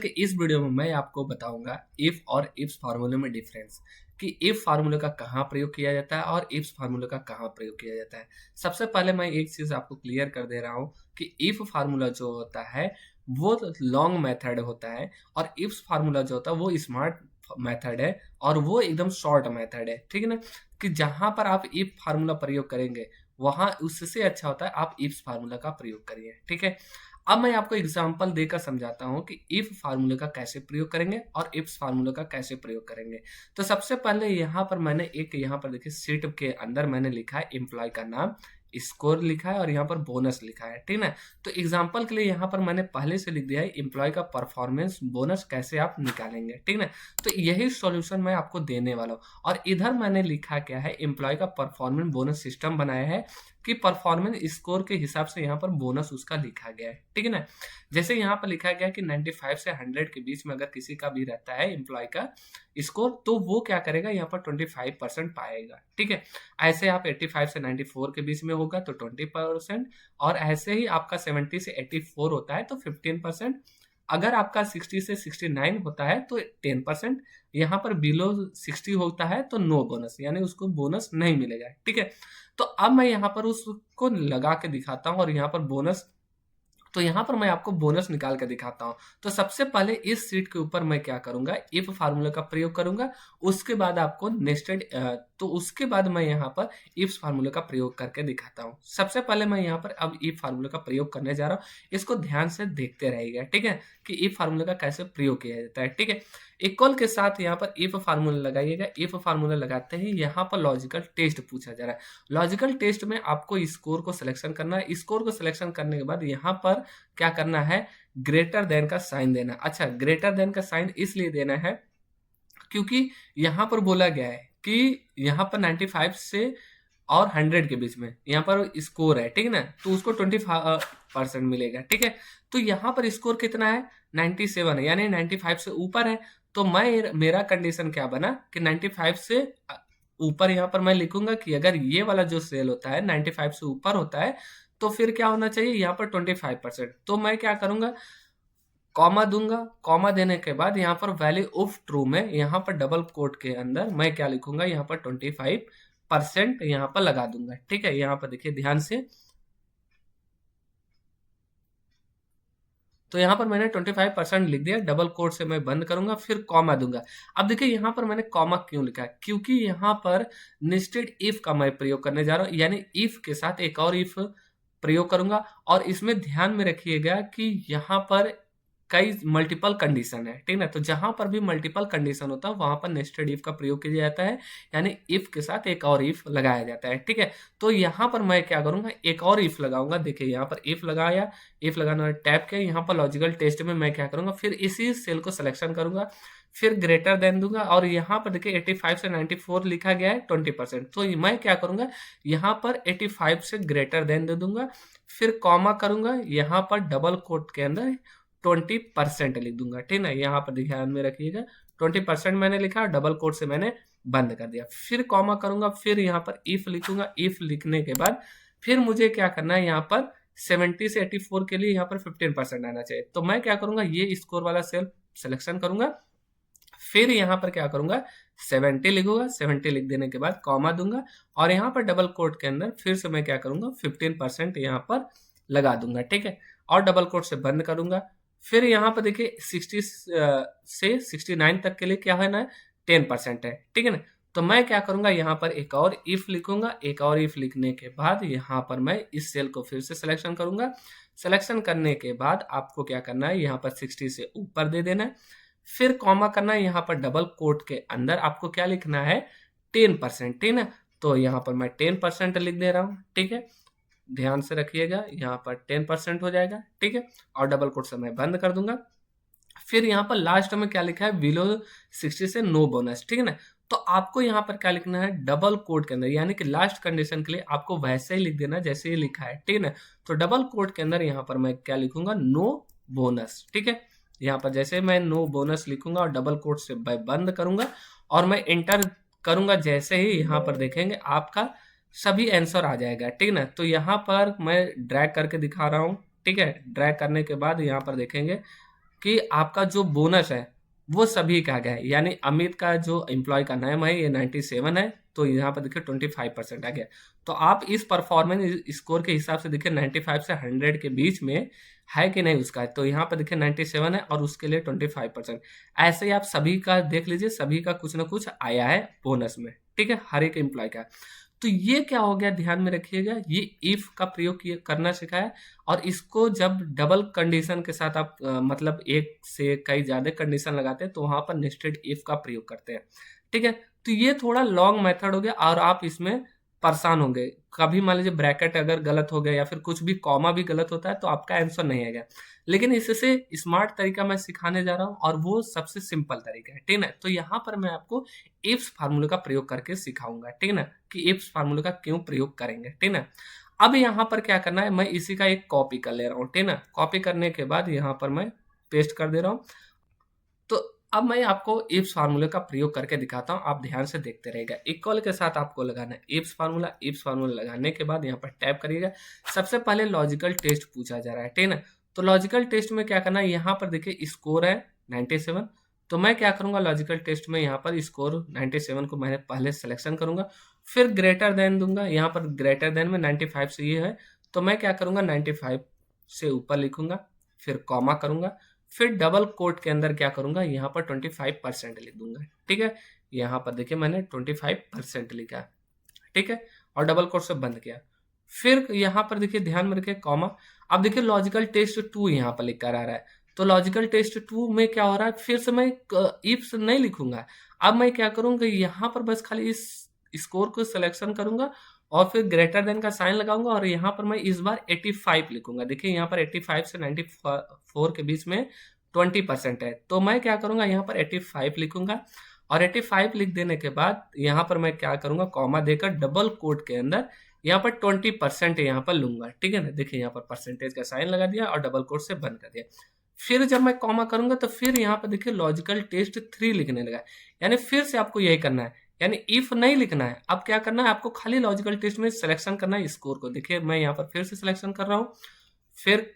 कि इस वीडियो में मैं आपको बताऊंगा इफ और इफ्स फार्मूले में डिफरेंस कि इफ फार्मूले का कहाँ प्रयोग किया जाता है और इफ्स फार्मूले का कहाँ प्रयोग किया जाता है। सबसे पहले मैं एक चीज आपको क्लियर कर दे रहा हूँ कि इफ फार्मूला जो होता है वो लॉन्ग मेथड होता है और इफ्स फार्मूला जो होता है वो स्मार्ट मेथड है और वो एकदम शॉर्ट मेथड है। ठीक है ना, कि जहां पर आप इफ फार्मूला प्रयोग करेंगे वहां उससे अच्छा होता है आप इफ्स फार्मूला का प्रयोग करिए। ठीक है, अब मैं आपको एग्जांपल देकर समझाता हूं कि इफ फार्मूले का कैसे प्रयोग करेंगे और इफ्स फार्मूले का कैसे प्रयोग करेंगे। तो सबसे पहले यहाँ पर मैंने एक यहाँ पर देखिए शीट के अंदर मैंने लिखा है एम्प्लॉय का नाम, स्कोर लिखा है और यहाँ पर बोनस लिखा है। ठीक है, तो एग्जांपल के लिए यहाँ पर मैंने पहले से लिख दिया है एम्प्लॉय का परफॉर्मेंस बोनस कैसे आप निकालेंगे। ठीक है, तो यही सॉल्यूशन मैं आपको देने वाला हूँ। और इधर मैंने लिखा क्या है, एम्प्लॉय का परफॉर्मेंस बोनस सिस्टम बनाया है कि परफॉर्मेंस स्कोर के हिसाब से यहाँ पर बोनस उसका लिखा गया है। ठीक है ना, जैसे यहाँ पर लिखा गया कि 95 से 100 के बीच में अगर किसी का भी रहता है एम्प्लॉय का स्कोर तो वो क्या करेगा, यहाँ पर 25% पाएगा। ठीक है, ऐसे आप 85 से 94 के बीच में होगा तो 20%, और ऐसे ही आपका 70 से 84 होता है तो 15%, अगर आपका 60 से 69 होता है तो 10%, यहाँ पर बिलो 60 होता है तो नो बोनस, यानी उसको बोनस नहीं मिलेगा। ठीक है, तो अब मैं यहाँ पर उसको लगा के दिखाता हूँ और यहाँ पर बोनस, तो यहाँ पर मैं आपको बोनस निकाल के दिखाता हूँ। तो सबसे पहले इस सीट के ऊपर मैं क्या करूंगा, इफ फार्मूला का प्रयोग करूंगा। उसके बाद आपको नेस्टेड, तो उसके बाद मैं यहाँ पर इफ फार्मूले का प्रयोग करके दिखाता हूँ। सबसे पहले मैं यहाँ पर अब इफ फार्मूले का प्रयोग करने जा रहा हूँ, इसको ध्यान से देखते रहिएगा। ठीक है, कि इफ फार्मूले का कैसे प्रयोग किया जाता है। ठीक है, इक्वल के साथ यहाँ पर इफ फार्मूला लगाइएगा। इफ फार्मूला लगाते ही यहाँ पर लॉजिकल टेस्ट पूछा जा रहा है। लॉजिकल टेस्ट में आपको स्कोर को सिलेक्शन करना है। स्कोर को सिलेक्शन करने के बाद यहाँ पर क्या करना है, ग्रेटर देन का साइन देना। अच्छा, ग्रेटर देन का साइन इसलिए देना है क्योंकि यहाँ पर बोला गया है कि यहाँ पर 95 से और 100 के बीच में यहाँ पर स्कोर है। ठीक है ना, तो उसको 25% मिलेगा। ठीक है, तो यहाँ पर स्कोर कितना है, 97 है, यानी 95 से ऊपर है। तो मैं मेरा कंडीशन क्या बना कि 95 से ऊपर यहाँ पर मैं लिखूंगा कि अगर ये वाला जो सेल होता है 95 से ऊपर होता है तो फिर क्या होना चाहिए, यहाँ पर 25%। तो मैं क्या करूंगा, कॉमा दूंगा। कॉमा देने के बाद यहाँ पर वैल्यू ऑफ ट्रू में यहाँ पर डबल कोट के अंदर मैं क्या लिखूंगा, यहाँ पर 25% यहाँ पर लगा दूंगा। ठीक है, यहाँ पर देखिए ध्यान से, तो यहाँ पर मैंने 25% लिख दिया, डबल कोट से मैं बंद करूंगा, फिर कॉमा दूंगा। अब देखिए यहाँ पर मैंने कॉमा क्यों लिखा है, क्योंकि यहाँ पर नेस्टेड इफ का मैं प्रयोग करने जा रहा हूँ, यानी इफ के साथ एक और इफ प्रयोग करूंगा। और इसमें ध्यान में रखिएगा कि यहाँ पर कई मल्टीपल कंडीशन है। ठीक है, तो जहां पर भी मल्टीपल कंडीशन होता है वहां पर नेस्टेड इफ का प्रयोग किया जाता है, यानी इफ के साथ एक और इफ लगाया जाता है। ठीक है, तो यहाँ पर मैं क्या करूंगा, एक और इफ लगाऊंगा। देखिए यहाँ पर इफ लगाया, इफ लगाना टैप किया, यहाँ पर लॉजिकल टेस्ट में मैं क्या करूंगा, फिर इसी सेल को सिलेक्शन करूंगा, फिर ग्रेटर देन दूंगा। और यहाँ पर देखिए 85 से 94 लिखा गया है 20%, तो मैं क्या करूंगा, यहाँ पर 85 से ग्रेटर देन दे दूंगा, फिर कॉमा करूंगा, यहाँ पर डबल कोट के अंदर 20% लिख दूंगा। ठीक है, यहाँ पर ध्यान में रखिएगा 20% मैंने लिखा, डबल कोट से मैंने बंद कर दिया, फिर कॉमा करूंगा, फिर यहाँ पर इफ लिखूंगा। इफ लिखने के बाद फिर मुझे क्या करना है, यहाँ पर 70 से 84 के लिए यहाँ पर 15% आना चाहिए। तो मैं क्या करूंगा, ये स्कोर वाला सेल सिलेक्शन करूंगा, फिर यहाँ पर क्या करूंगा, 70 लिखूंगा। 70 लिख देने के बाद कॉमा दूंगा और यहाँ पर डबल कोट के अंदर फिर से मैं क्या करूंगा, 15% यहाँ पर लगा दूंगा। ठीक है, और डबल कोट से बंद करूंगा। फिर यहाँ पर देखिए 60 से 69 तक के लिए क्या है ना, 10% है। ठीक है ना, तो मैं क्या करूंगा, यहाँ पर एक और इफ लिखूंगा। एक और इफ लिखने के बाद यहाँ पर मैं इस सेल को फिर से सिलेक्शन करूंगा। सिलेक्शन करने के बाद आपको क्या करना है, यहाँ पर 60 से ऊपर दे देना है, फिर कॉमा करना है। यहाँ पर डबल कोट के अंदर आपको क्या लिखना है, 10%। ठीक है, तो यहाँ पर मैं 10% लिख दे रहा हूँ। ठीक है, ध्यान से रखिएगा, यहाँ पर 10% हो जाएगा। ठीक है, और डबल कोट से मैं बंद कर दूंगा। फिर यहाँ पर लास्ट में क्या लिखा है, बिलो 60 से नो बोनस। ठीक है ना, तो आपको यहाँ पर क्या लिखना है, डबल कोट के अंदर, यानी कि लास्ट कंडीशन के लिए आपको वैसे ही लिख देना जैसे ये लिखा है। ठीक है ना, तो डबल कोट के अंदर यहाँ पर मैं क्या लिखूंगा, नो बोनस। ठीक है, यहाँ पर जैसे मैं नो बोनस लिखूंगा और डबल कोट से बंद करूंगा और मैं एंटर करूंगा, जैसे ही यहाँ पर देखेंगे आपका सभी आंसर आ जाएगा। ठीक है ना, तो यहाँ पर मैं ड्रैग करके दिखा रहा हूँ। ठीक है, ड्रैग करने के बाद यहाँ पर देखेंगे कि आपका जो बोनस है वो सभी का गया है, यानी अमित का जो एम्प्लॉय का नाम है ये 97 है, तो यहाँ पर देखिए 25% आ गया। तो आप इस परफॉर्मेंस स्कोर के हिसाब से देखिए 95 से 100 के बीच में है कि नहीं उसका, तो यहाँ पर देखिए 97 है और उसके लिए 25%। ऐसे ही आप सभी का देख लीजिए, सभी का कुछ ना कुछ आया है बोनस में, ठीक है, हर एक एम्प्लॉय का। तो ये क्या हो गया, ध्यान में रखिएगा, ये इफ का प्रयोग करना सिखाया। और इसको जब डबल कंडीशन के साथ आप मतलब एक से कई ज्यादा कंडीशन लगाते हैं तो वहां पर नेस्टेड इफ का प्रयोग करते हैं, ठीक है। तो ये थोड़ा लॉन्ग मेथड हो गया और आप इसमें परेशान होंगे। कभी मान लीजिए ब्रैकेट अगर गलत हो गया या फिर कुछ भी कॉमा भी गलत होता है तो आपका आंसर नहीं आएगा। लेकिन इससे स्मार्ट तरीका मैं सिखाने जा रहा हूँ और वो सबसे सिंपल तरीका है, ठीक है। तो यहाँ पर मैं आपको इफ्स फार्मूले का प्रयोग करके सिखाऊंगा, ठीक है ना, कि इफ्स फार्मूले का क्यों प्रयोग करेंगे, ठीक है ना। अब यहाँ पर क्या करना है, मैं इसी का एक कॉपी कर ले रहा हूँ, ठीक है ना। कॉपी करने के बाद यहाँ पर मैं पेस्ट कर दे रहा हूँ। तो अब मैं आपको इफ्स फार्मूले का प्रयोग करके दिखाता हूँ, आप ध्यान से देखते रहिएगा। इक्वल के साथ आपको लगाना है इफ्स फार्मूला। इफ्स फार्मूला लगाने के बाद यहाँ पर टैप करिएगा। सबसे पहले लॉजिकल टेस्ट पूछा जा रहा है, ठीक है ना। तो लॉजिकल टेस्ट में क्या करना है, यहाँ पर देखिए स्कोर है 97। तो मैं क्या करूंगा, लॉजिकल टेस्ट में यहाँ पर स्कोर 97 को मैंने पहले सिलेक्शन करूंगा, फिर ग्रेटर देन दूंगा। यहाँ पर ग्रेटर देन में 95 से ये है, तो मैं क्या करूंगा 95 से ऊपर लिखूंगा, फिर कॉमा करूंगा, फिर डबल कोट के अंदर क्या करूंगा, यहाँ पर 25% लिख दूंगा, ठीक है। यहाँ पर देखिए मैंने 25% लिखा, ठीक है, और डबल कोट से बंद किया। फिर यहाँ पर देखिए ध्यान में रखिए कॉमा। अब देखिए लॉजिकल टेस्ट 2 यहाँ पर लिख कर आ रहा है, तो लॉजिकल टेस्ट 2 में क्या हो रहा है, फिर से मैं इफ नहीं लिखूंगा। अब मैं क्या करूंगा, यहाँ पर बस खाली इस स्कोर को सिलेक्शन करूंगा और फिर ग्रेटर देन का साइन लगाऊंगा और यहाँ पर मैं इस बार 85 लिखूंगा। देखिए यहाँ पर 85 से 94 के बीच में 20% है, तो मैं क्या करूंगा यहाँ पर 85 लिखूंगा और 85 लिख देने के बाद यहाँ पर मैं क्या करूंगा, कॉमा देकर डबल कोट के अंदर यहाँ पर 20% यहाँ पर लूंगा, ठीक है ना। देखिए यहाँ पर परसेंटेज का साइन लगा दिया और डबल कोट से बंद कर दिया। फिर जब मैं कॉमा करूंगा तो फिर यहाँ पर देखिए लॉजिकल टेस्ट 3 लिखने लगा, यानी फिर से आपको यही करना है, यानी इफ नहीं लिखना है। अब क्या करना है, आपको खाली लॉजिकल टेस्ट में सिलेक्शन करना है स्कोर को। देखिए मैं यहाँ पर फिर से सिलेक्शन कर रहा हूँ, फिर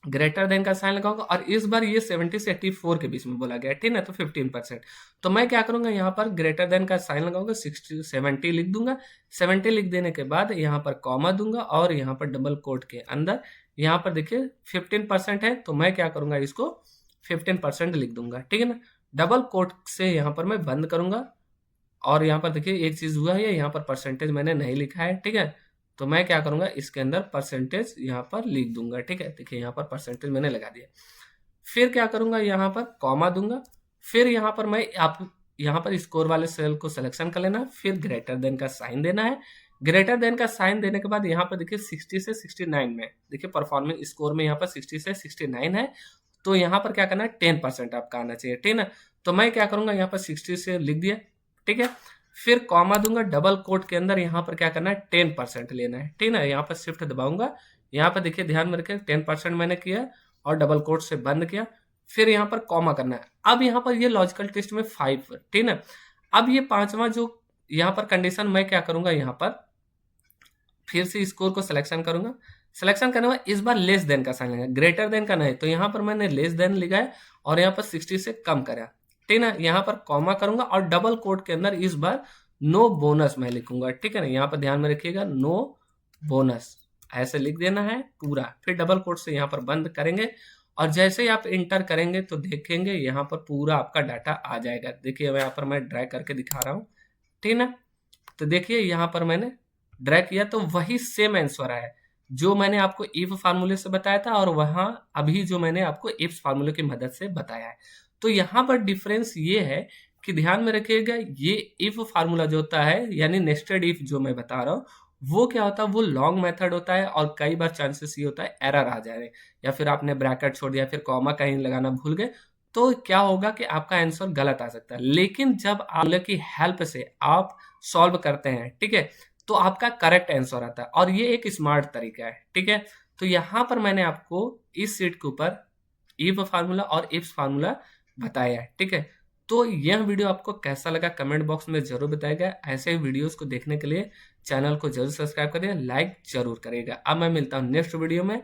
ग्रेटर देन का साइन लगाऊंगा और इस बार ये 70 से 84 के बीच में बोला गया, ठीक है, तो 15%। तो मैं क्या करूंगा, यहाँ पर ग्रेटर देन का साइन लगाऊंगा, 70 लिख दूंगा। 70 लिख देने के बाद यहाँ पर कॉमा दूंगा और यहाँ पर डबल कोट के अंदर यहाँ पर देखिए 15% है, तो मैं क्या करूंगा, इसको 15% लिख दूंगा, ठीक है ना। डबल कोट से यहाँ पर मैं बंद करूंगा और यहाँ पर देखिए एक चीज हुआ है, यहाँ पर परसेंटेज मैंने नहीं लिखा है, ठीक है। तो मैं क्या करूंगा, इसके अंदर परसेंटेज यहाँ पर लिख दूंगा, ठीक है। देखिए यहाँ पर परसेंटेज मैंने लगा दिया। फिर क्या करूंगा, यहाँ पर कॉमा दूंगा, फिर यहाँ पर मैं आप यहाँ पर स्कोर वाले सेल को सिलेक्शन कर लेना, फिर ग्रेटर देन का साइन देना है। ग्रेटर देन का साइन देने के बाद यहाँ पर देखिए 60 से 69 में देखिए परफॉर्मेंस स्कोर में यहाँ पर 60 से 69 है, तो यहाँ पर क्या करना है 10% आपका आना चाहिए, ठीक है ना। तो मैं क्या करूंगा, यहाँ पर 60 से लिख दिया, ठीक है। फिर कॉमा दूंगा, डबल कोट के अंदर यहाँ पर क्या करना है 10% लेना है, ठीक है ना। यहाँ पर शिफ्ट दबाऊंगा, यहाँ पर देखिए ध्यान में रखें 10% मैंने किया और डबल कोट से बंद किया, फिर यहाँ पर कॉमा करना है। अब यहाँ पर ये लॉजिकल टेस्ट में 5, ठीक है ना। अब ये पांचवा जो यहाँ पर कंडीशन मैं क्या करूंगा, यहाँ पर फिर से स्कोर को सिलेक्शन करूंगा। सिलेक्शन करने के बाद इस बार लेस देन का साइन लगा, ग्रेटर देन का नहीं, तो यहाँ पर मैंने लेस देन लिखा है और यहाँ पर 60 से कम करा, ठीक है ना। यहाँ पर कॉमा करूंगा और डबल कोट के अंदर इस बार नो बोनस मैं लिखूंगा, ठीक है ना। यहाँ पर ध्यान में रखिएगा नो बोनस ऐसे लिख देना है पूरा, फिर डबल कोट से यहाँ पर बंद करेंगे और जैसे ही आप इंटर करेंगे तो देखेंगे यहाँ पर पूरा आपका डाटा आ जाएगा। देखिए यहाँ पर मैं ड्रैग करके दिखा रहा हूँ, ठीक है ना। तो देखिए यहाँ पर मैंने ड्रैग किया तो वही सेम आंसर आया जो मैंने आपको इफ फार्मूले से बताया था और वहां अभी जो मैंने आपको इफ फार्मूले की मदद से बताया है। तो यहाँ पर डिफरेंस ये है कि ध्यान में रखिएगा, ये इफ फार्मूला जो होता है यानी नेस्टेड इफ जो मैं बता रहा हूँ वो क्या होता है, वो लॉन्ग मेथड होता है और कई बार चांसेस ये होता है एरर आ जाए या फिर आपने ब्रैकेट छोड़ दिया फिर कॉमा कहीं लगाना भूल गए तो क्या होगा कि आपका आंसर गलत आ सकता है। लेकिन जब आप की हेल्प से आप सॉल्व करते हैं, ठीक है, तो आपका करेक्ट आंसर आता है और ये एक स्मार्ट तरीका है, ठीक है। तो यहाँ पर मैंने आपको इस सीट के ऊपर इफ फार्मूला और इफ्स फार्मूला बताया है, ठीक है। तो यह वीडियो आपको कैसा लगा कमेंट बॉक्स में जरूर बताइएगा। ऐसे ही वीडियोस को देखने के लिए चैनल को जरूर सब्सक्राइब करिए, लाइक जरूर करिएगा। अब मैं मिलता हूँ नेक्स्ट वीडियो में।